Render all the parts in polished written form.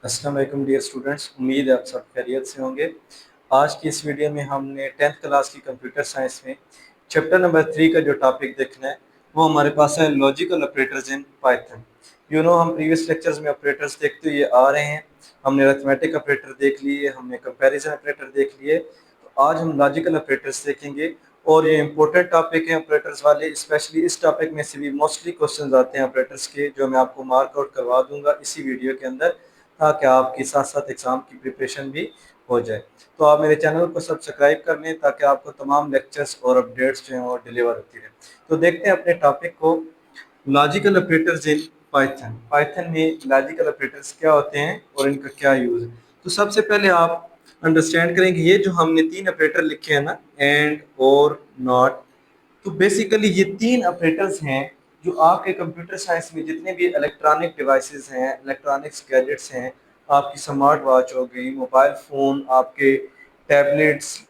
अस्सलाम वालेकुम dear students, उम्मीद है आप सब खैरियत से होंगे। आज की इस वीडियो में हमने 10th क्लास की कंप्यूटर साइंस में चैप्टर नंबर 3 का जो टॉपिक देखना है वो हमारे पास है लॉजिकल ऑपरेटर्स इन पाइथन। हम प्रीवियस लेक्चर्स में ऑपरेटर्स देखते हुए आ रहे हैं। हमने अरिथमेटिक ऑपरेटर देख लिए, हमने कंपैरिजन ऑपरेटर देख लिए, तो आज हम लॉजिकल ऑपरेटर्स देखेंगे। और ये इंपॉर्टेंट टॉपिक है ऑपरेटर्स वाले, स्पेशली इस टॉपिक में से भी मोस्टली क्वेश्चंस आते हैं ऑपरेटर्स के, जो मैं आपको मार्क आउट करवा दूंगा इसी वीडियो के अंदर, ताकि आपके साथ साथ एग्ज़ाम की प्रिपरेशन भी हो जाए। तो आप मेरे चैनल को सब्सक्राइब कर लें ताकि आपको तमाम लेक्चर्स और अपडेट्स जो हैं वो डिलीवर होती रहे। तो देखते हैं अपने टॉपिक को, logical operators in Python. Python में लॉजिकल ऑपरेटर्स क्या होते हैं और इनका क्या यूज़ है। तो सबसे पहले आप अंडरस्टैंड करें कि ये जो हमने तीन ऑपरेटर लिखे हैं ना, एंड और नॉट, तो बेसिकली ये तीन ऑपरेटर्स हैं जो आपके कंप्यूटर साइंस में जितने भी इलेक्ट्रॉनिक डिवाइसेस हैं, इलेक्ट्रॉनिक्स गैजेट्स हैं, आपकी स्मार्ट वॉच हो गई, मोबाइल फ़ोन, आपके टैबलेट्स,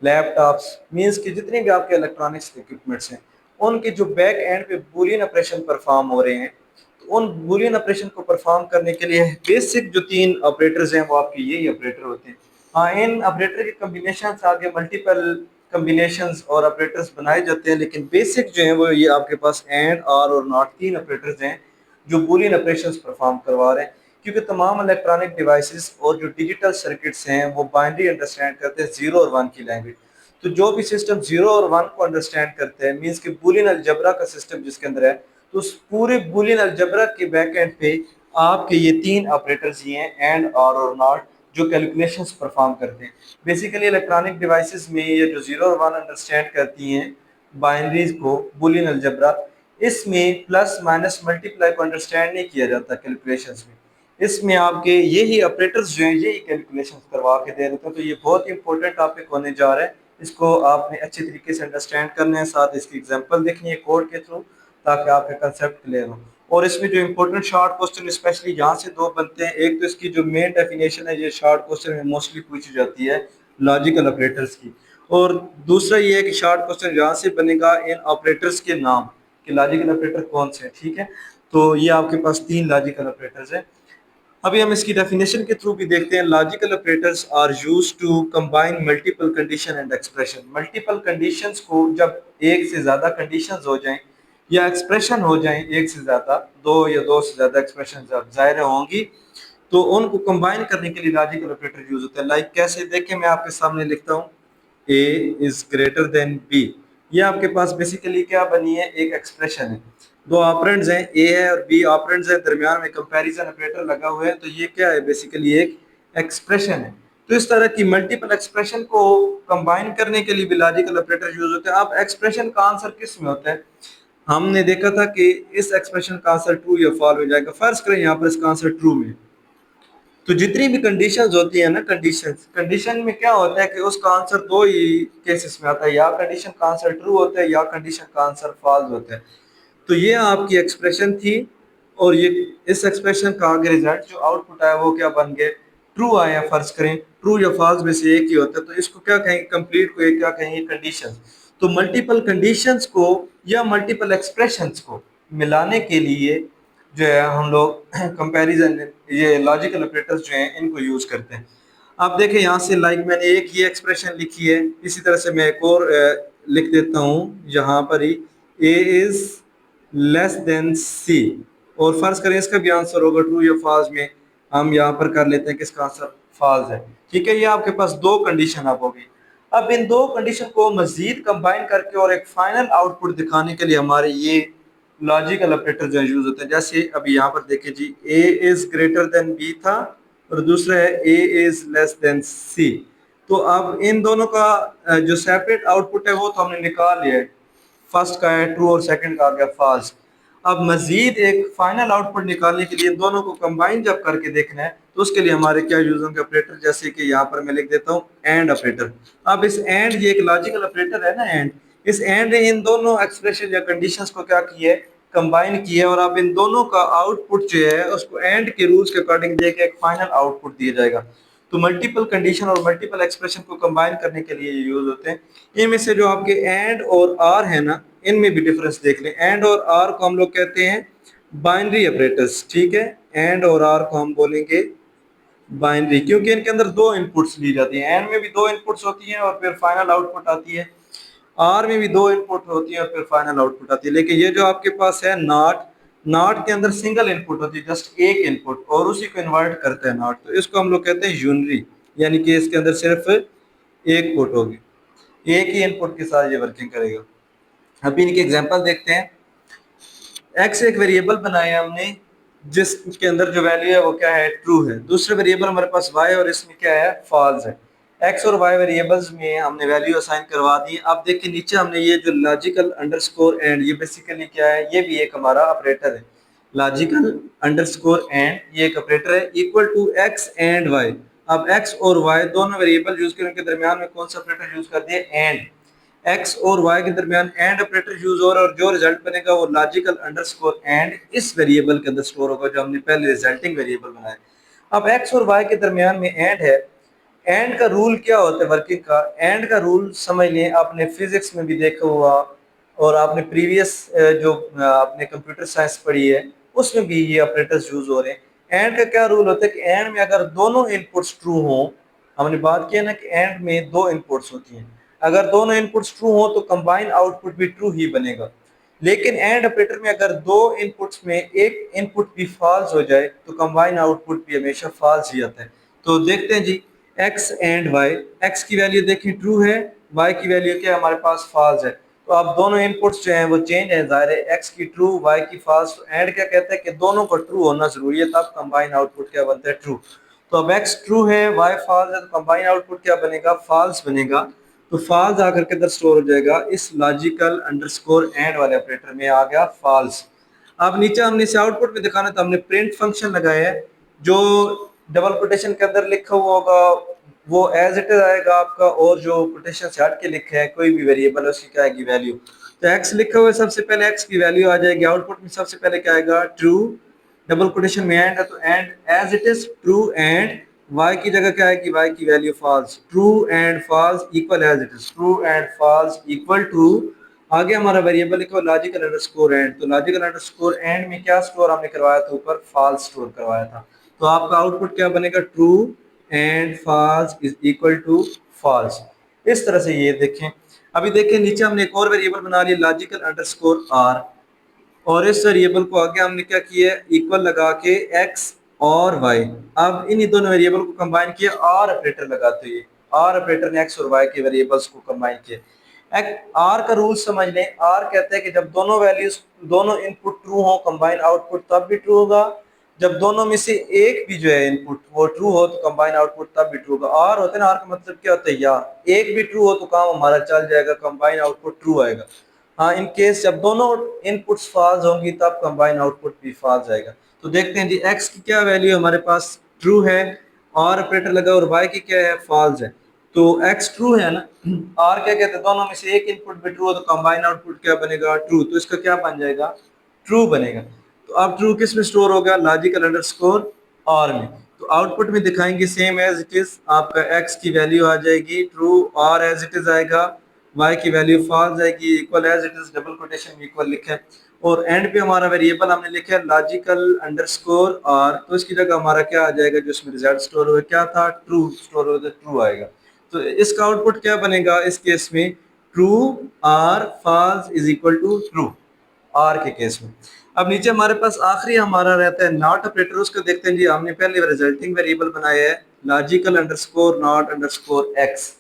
लैपटॉप्स, मीन्स कि जितने भी आपके इलेक्ट्रॉनिक्स इक्विपमेंट्स हैं, उनके जो बैक एंड पे बूलियन ऑपरेशन परफॉर्म हो रहे हैं, तो उन बूलियन ऑपरेशन को परफॉर्म करने के लिए बेसिक जो तीन ऑपरेटर्स हैं वो आपके यही ऑपरेटर होते हैं। हाँ, इन ऑपरेटर के कम्बिनेशन आगे मल्टीपल कम्बिनेशंस और ऑपरेटर्स बनाए जाते हैं, लेकिन बेसिक जो है वो ये आपके पास एंड, और नॉट, तीन ऑपरेटर्स हैं जो बूलियन ऑपरेशंस परफॉर्म करवा रहे हैं। क्योंकि तमाम इलेक्ट्रॉनिक डिवाइसेस और जो डिजिटल सर्किट्स हैं वो बाइनरी अंडरस्टैंड करते हैं जीरो और वन की लैंग्वेज। तो जो भी सिस्टम जीरो और वन को अंडरस्टैंड करते हैं, मीन्स कि बूलियन अलजबरा का सिस्टम जिसके अंदर है, तो उस पूरे बूलियन अलजबरा के बैक एंड पे आपके ये तीन ऑपरेटर्स ही हैं, एंड, और नॉट, जो कैलकुलेशंस परफॉर्म करते हैं। बेसिकली इलेक्ट्रॉनिक डिवाइसेस में ये जो जीरो और वन अंडरस्टैंड करती हैं बाइनरीज को, बूलियन अलजबरा, इसमें प्लस माइनस मल्टीप्लाई को अंडरस्टैंड नहीं किया जाता कैलकुलेशंस में। इसमें आपके यही ऑपरेटर्स जो हैं यही कैलकुलेशंस करवा के दे देते हैं। तो ये बहुत ही इंपॉर्टेंट टॉपिक होने जा रहा है, इसको आपने अच्छे तरीके से अंडरस्टैंड करना है, साथ इसकी एग्जांपल देखनी है कोड के थ्रू, ताकि आपके कंसेप्ट क्लियर हो। और इसमें जो इंपॉर्टेंट शॉर्ट क्वेश्चन स्पेशली यहाँ से दो बनते हैं। एक तो इसकी जो मेन डेफिनेशन है, ये शॉर्ट क्वेश्चन में मोस्टली पूछी जाती है लॉजिकल ऑपरेटर्स की, और दूसरा ये है कि शॉर्ट क्वेश्चन यहाँ से बनेगा इन ऑपरेटर्स के नाम, कि लॉजिकल ऑपरेटर कौन से हैं। ठीक है, तो ये आपके पास तीन लॉजिकल ऑपरेटर्स हैं। अभी हम इसकी डेफिनेशन के थ्रू भी देखते हैं। Logical operators are used to combine multiple condition and expression. Multiple conditions को, जब एक से ज्यादा कंडीशंस हो जाएं या एक्सप्रेशन हो जाएं एक से ज्यादा, दो या दो से ज्यादा एक्सप्रेशन जब जाहिर होंगी, तो उनको कंबाइन करने के लिए लॉजिकल ऑपरेटर यूज होता है। लाइक कैसे, देखें मैं आपके सामने लिखता हूँ, ए इज ग्रेटर देन बी। ये आपके पास बेसिकली क्या बनी है, एक एक्सप्रेशन है। दो ऑपरेंड्स हैं, ए है और बी ऑपरेंड्स है, दरमियान में कंपैरिजन ऑपरेटर लगा हुआ है, तो ये क्या है, बेसिकली एक एक्सप्रेशन है। तो इस तरह की मल्टीपल एक्सप्रेशन को कंबाइन करने के लिए भी लॉजिकल ऑपरेटर यूज होते हैं। अब एक्सप्रेशन का आंसर किस में होता है, हमने देखा था कि इस एक्सप्रेशन का आंसर ट्रू या फॉल हो जाएगा। फर्ज करें यहाँ पर इसका आंसर ट्रू में, तो जितनी भी कंडीशंस होती है ना, कंडीशन में क्या होता है कि उसका आंसर दो ही केसेस में आता है, या कंडीशन का आंसर ट्रू होता है या कंडीशन का आंसर फॉल्स होता है। तो ये आपकी एक्सप्रेशन थी, और ये इस एक्सप्रेशन का आगे रिजल्ट जो आउटपुट आया वो क्या बन गए, ट्रू आया। फर्ज करें ट्रू या फॉल्स में से एक ही होता है, तो इसको क्या कहेंगे, कंप्लीट को एक क्या कहेंगे, कंडीशन। तो मल्टीपल कंडीशंस को या मल्टीपल एक्सप्रेशंस को मिलाने के लिए जो है हम लोग कंपैरिजन, ये लॉजिकल ऑपरेटर्स जो हैं इनको यूज करते हैं। आप देखें यहाँ से, लाइक मैंने एक ये एक्सप्रेशन लिखी है, इसी तरह से मैं एक और लिख देता हूँ यहाँ पर ही, ए इज लेस देन सी, और फर्ज करें इसका भी आंसर होगा ट्रू या फॉल्स में, हम यहाँ पर कर लेते हैं कि इसका आंसर फॉल्स है। ठीक है, ये आपके पास दो कंडीशन अब होगी। अब इन दो कंडीशन को मजीद कंबाइन करके और एक फाइनल आउटपुट दिखाने के लिए हमारे ये लॉजिकल ऑपरेटर जो यूज होते हैं। जैसे अभी यहाँ पर देखिए जी, ए इज ग्रेटर देन बी था, और दूसरा है ए इज लेस देन सी। तो अब इन दोनों का जो सेपरेट आउटपुट है वो तो हमने निकाल लिया है, फर्स्ट का है ट्रू और सेकंड का आ गया फॉल्स। अब मजीद एक फाइनल आउटपुट निकालने के लिए इन दोनों को कंबाइन जब करके देखना है, तो उसके लिए हमारे क्या यूज होंगे ऑपरेटर, जैसे कि यहाँ पर मैं लिख देता हूँ एंड ऑपरेटर। अब इस एंड, ये एक लॉजिकल ऑपरेटर है ना एंड, इस एंड ने इन दोनों एक्सप्रेशन या कंडीशंस को क्या किया है, कंबाइन किया है, और अब इन दोनों का आउटपुट जो है उसको एंड के रूल्स के अकॉर्डिंग देके एक फाइनल आउटपुट दिया जाएगा। तो मल्टीपल कंडीशन और मल्टीपल एक्सप्रेशन को कंबाइन करने के लिए ये यूज होते हैं। इनमें से जो आपके एंड और आर है ना, इनमें भी डिफरेंस देख लें। एंड और आर को हम लोग कहते हैं बाइनरी ऑपरेटर्स। ठीक है, एंड और आर को हम बोलेंगे बाइनरी, क्योंकि इनके अंदर दो इनपुट्स ली जाती हैं। एंड में भी दो इनपुट्स होती हैं और फिर फाइनल आउटपुट आती है। आर में भी दो इनपुट होती है और फिर फाइनल आउटपुट आती है। लेकिन ये जो आपके पास है नॉट, नॉट के अंदर सिंगल इनपुट होती है, जस्ट एक इनपुट, और उसी को इन्वर्ट करते हैं नॉट, तो इसको हम लोग कहते हैं यूनरी, यानी कि इसके अंदर सिर्फ एक पुट होगी, एक ही इनपुट के साथ ये वर्किंग करेगा। अभी इनकी एग्जांपल देखते हैं। एक्स एक वेरिएबल बनाया हमने जिसके अंदर जो वैल्यू है वो क्या है, ट्रू है। दूसरा वेरिएबल हमारे पास वाई और इसमें क्या है, फॉल्स है। एक्स और वाई वेरिएबल्स में हमने वैल्यू असाइन करवा दी। अब देखिए नीचे हमने ये जो लॉजिकल अंडरस्कोर एंड, ये बेसिकली क्या है, ये भी एक हमारा ऑपरेटर है। लॉजिकल अंडरस्कोर एंड ये एक ऑपरेटर है, equal to X and Y. अब एक्स और वाई दोनों वेरिएबल यूज करने के दरमियान में कौन सा ऑपरेटर यूज कर दिए, एंड। एक्स और वाई के दरमियान एंड ऑपरेटर यूज हो रहा है और जो रिजल्ट बनेगा वो लॉजिकल अंडरस्कोर एंड इस वेरिएबल के अंदर स्टोर होगा जो हमने पहले रिजल्टिंग वेरिएबल बनाया। अब एक्स और वाई के दरमियान में एंड है। एंड का रूल क्या होता है वर्किंग का, एंड का रूल समझ लें, आपने फिजिक्स में भी देखा हुआ और आपने प्रीवियस जो आपने कंप्यूटर साइंस पढ़ी है उसमें भी ये ऑपरेटर्स यूज हो रहे हैं। एंड का क्या रूल होता है कि एंड में अगर दोनों इनपुट्स ट्रू हों, हमने बात की है ना कि एंड में दो इनपुट्स होती हैं, अगर दोनों इनपुट्स ट्रू हो तो कंबाइन आउटपुट भी ट्रू ही बनेगा। लेकिन एंड ऑपरेटर में अगर दो इनपुट्स में एक इनपुट भी फॉल्स हो जाए तो कंबाइन आउटपुट भी हमेशा फॉल्स ही आता है। तो देखते हैं जी, एक्स एंड वाई, एक्स की वैल्यू देखिए ट्रू है, वाई की वैल्यू क्या है हमारे पास, फॉल्स है। तो अब दोनों इनपुट्स जो हैं वो चेंज है, जाहिर है एक्स की ट्रू वाई की फॉल्स। तो एंड क्या कहता है कि दोनों को ट्रू होना जरूरी है, तब कंबाइन आउटपुट क्या बनता है, ट्रू। तो अब एक्स ट्रू है वाई फॉल्स है, तो कंबाइन आउटपुट क्या बनेगा, फॉल्स बनेगा। तो फॉल्स आकर के अंदर स्टोर हो जाएगा, इस लॉजिकल अंडरस्कोर एंड वाले ऑपरेटर में आ गया फॉल्स। अब नीचे हमने इसे आउटपुट में दिखाना तो हमने प्रिंट फंक्शन लगाया है, जो डबल कोटेशन के अंदर लिखा हुआ होगा वो एज इट इज आएगा आपका, और जो कोटेशन से हट के लिखा है कोई भी वेरिएबल उसकी क्या आएगी, वैल्यू। तो एक्स लिखा हुआ है, सबसे पहले एक्स की वैल्यू आ जाएगी, आउटपुट में सबसे पहले क्या आएगा, ट्रू। डबल कोटेशन में एंड है तो and as it is true and, y की जगह क्या है कि y की value false, true and false equal as it is, true and false equal to. आगे हमारा वेरिएबल लिखा हुआ लॉजिकल अंडरस्कोर एंड, तो लॉजिकल अंडरस्कोर एंड में क्या स्टोर हमने करवाया था, ऊपर फॉल्स स्टोर करवाया था। तो आपका आउटपुट क्या बनेगा, true and false is equal to false. इस तरह से ये देखें। अभी देखें नीचे हमने एक और वेरिएबल बना लिया लॉजिकल अंडरस्कोर आर, और इस वेरिएबल को आगे हमने क्या किया, इक्वल लगा के एक्स और वाई। अब इन्हीं दोनों वेरिएबल को कंबाइन किया, आर ऑपरेटर लगाते हुए, आर ऑपरेटर ने एक्स और वाई के वेरिएबल्स को कंबाइन किया। आर का रूल समझ लें, आर कहते हैं कि जब दोनों वैल्यूज, दोनों इनपुट ट्रू हो कंबाइन आउटपुट तब भी ट्रू होगा, जब दोनों में से एक भी जो है इनपुट वो ट्रू हो तो कंबाइन आउटपुट तब भी ट्रू होगा। आर होता है ना, आर का मतलब क्या होता है, या एक भी ट्रू हो तो काम हमारा चल जाएगा, कंबाइन आउटपुट ट्रू आएगा। हाँ, इन केस जब दोनों इनपुट्स फॉल्स होंगी तब कंबाइन आउटपुट भी फॉल्स आएगा। तो देखते हैं जी, एक्स की क्या वैल्यू हमारे पास ट्रू है, और ऑपरेटर लगा, और वाई की क्या है, फॉल्स है। तो एक्स ट्रू है ना, आर क्या कहते हैं, दोनों में से एक इनपुट भी ट्रू हो तो कंबाइन आउटपुट क्या बनेगा, ट्रू। तो इसका क्या बन जाएगा, ट्रू बनेगा। तो अब ट्रू किस में स्टोर होगा, लॉजिकल अंडरस्कोर आर में। तो आउटपुट में दिखाएंगे सेम एज इट इज, आपका एक्स की वैल्यू आ जाएगी true, or as it is आएगा, y की वैल्यू फॉल्स जाएगी, equal as it is, double quotation में इक्वल लिखा है, और एंड पे हमारा वेरिएबल हमने लिखा है लॉजिकल अंडरस्कोर आर, तो इसकी जगह हमारा क्या आ जाएगा, जो इसमें रिजल्ट स्टोर हुआ क्या था, ट्रू स्टोर हुआ, ट्रू आएगा। तो इसका आउटपुट क्या बनेगा इस केस में, true or false is equal to true, or के केस में। अब नीचे हमारे पास आखिरी हमारा रहता है नॉट ऑपरेटर, उसको देखते हैं जी। हमने पहले रिजल्टिंग वेरिएबल बनाया है logical underscore not underscore X,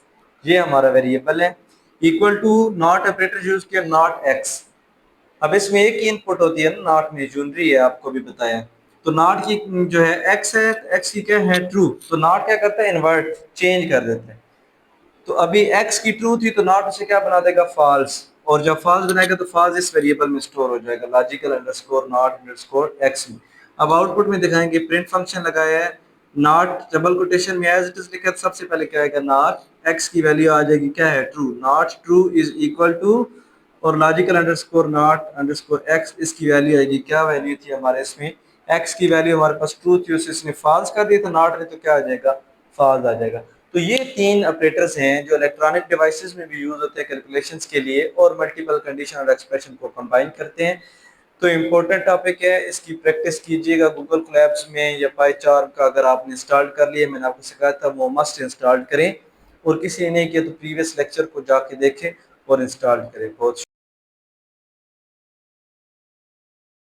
ये हमारा वेरिएबल है, equal to not operator use किया, नॉट एक्स। अब इसमें एक ही इनपुट होती है ना, नॉट में यूनरी है, आपको भी बताया। तो नॉट की जो है एक्स है, एक्स की क्या है, ट्रू। तो नॉट क्या करता है, इन्वर्ट, चेंज कर देते हैं। तो अभी x की ट्रू थी तो नॉट उसे क्या बना देगा, फॉल्स, और जब फॉल्स बनाएगा तो फॉल्स इस वेरिएबल में स्टोर हो जाएगा, logical underscore not underscore x में। अब आउटपुट में दिखाएंगे, प्रिंट फंक्शन लगाया है, नॉट डबल कोटेशन में एज इट इज लिखा है, सबसे पहले क्या आएगा, नॉट x की वैल्यू आ जाएगी क्या है, true, not true is equal to, और logical underscore not underscore x, इसकी वैल्यू आएगी, क्या वैल्यू थी हमारे इसमें, x की वैल्यू हमारे पास ट्रू थी, उसे इसने फॉल्स कर दी, तो नॉट ने तो क्या आ जाएगा, फॉल्स आ जाएगा। तो ये तीन ऑपरेटर्स हैं जो इलेक्ट्रॉनिक डिवाइसेस में भी यूज होते हैं कैलकुलेशंस के लिए, और मल्टीपल कंडीशन और एक्सप्रेशन को कंबाइन करते हैं। तो इम्पोर्टेंट टॉपिक है, इसकी प्रैक्टिस कीजिएगा गूगल कोलैब्स में या पाईचार्म का अगर आपने इंस्टॉल कर लिया, मैंने आपको सिखाया था वो मस्ट इंस्टॉल करें, और किसी ने नहीं किया तो प्रीवियस लेक्चर को जाके देखें और इंस्टॉल करें। बहुत